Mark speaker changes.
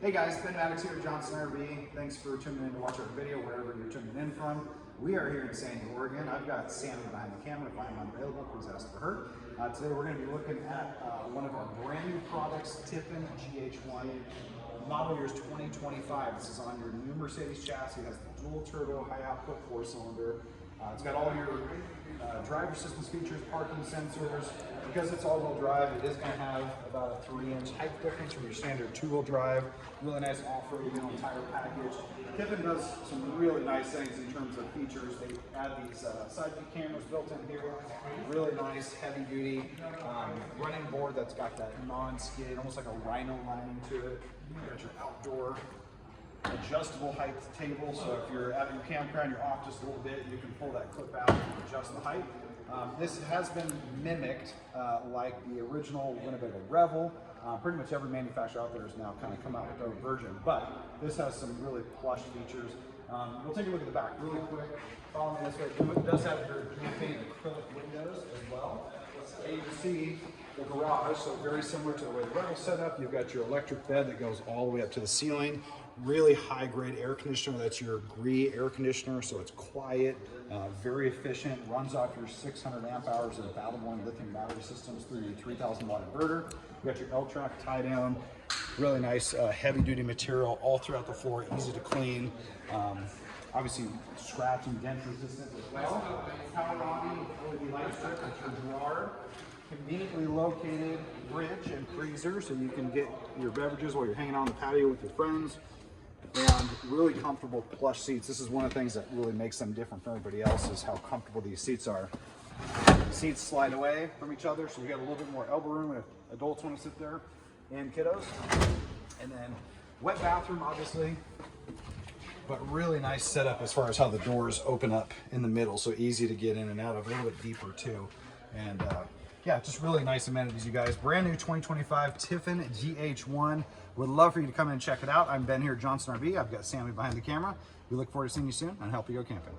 Speaker 1: Hey guys, Ben Maddox here at Johnson RV. Thanks for tuning in to watch our video wherever you're tuning in from. We are here in Sandy, Oregon. I've got Sammy behind the camera. If I'm unavailable, please ask for her. Today we're going to be looking at one of our brand new products, Tiffin GH1. Model year's 2025. This is on your new Mercedes chassis. It has the dual turbo, high output 4-cylinder. It's got all your driver assistance features, parking sensors. Because it's all-wheel drive, it is going to have about a 3-inch height difference from your standard 2-wheel drive. Really nice off-road tire package. Tiffin does some really nice things in terms of features. They add these side view cameras built in here. Really nice, heavy-duty running board that's got that non-skid, almost like a rhino lining to it. You got your outdoor adjustable height table, so if you're at your campground, you're off just a little bit, you can pull that clip out and adjust the height. This has been mimicked like the original Winnebago Revel. Pretty much every manufacturer out there has now kind of come out with their own version, but this has some really plush features. We'll take a look at the back really quick. Follow me this way. It does have your camping acrylic windows as well. And you can see the garage, so very similar to the way the Revel's set up. You've got your electric bed that goes all the way up to the ceiling. Really high grade air conditioner. That's your Gree air conditioner, so it's quiet, very efficient, runs off your 600 amp hours of battle-born lithium battery systems through your 3,000 watt inverter. You got your L-track tie down, really nice heavy duty material all throughout the floor, easy to clean. Obviously scratch and dent resistant as well. Power body, LED light strip, that's your drawer. Conveniently located fridge and freezer, so you can get your beverages while you're hanging out on the patio with your friends. And really comfortable plush seats. This is one of the things that really makes them different from everybody else, is how comfortable these seats are. The seats slide away from each other, so you got a little bit more elbow room if adults want to sit there and kiddos. And then wet bathroom, obviously, but really nice setup as far as how the doors open up in the middle, so easy to get in and out of, a little bit deeper too. And yeah, just really nice amenities, you guys. Brand new 2025 Tiffin GH1. Would love for you to come in and check it out. I'm Ben here at Johnson RV. I've got Sammy behind the camera. We look forward to seeing you soon and help you go camping.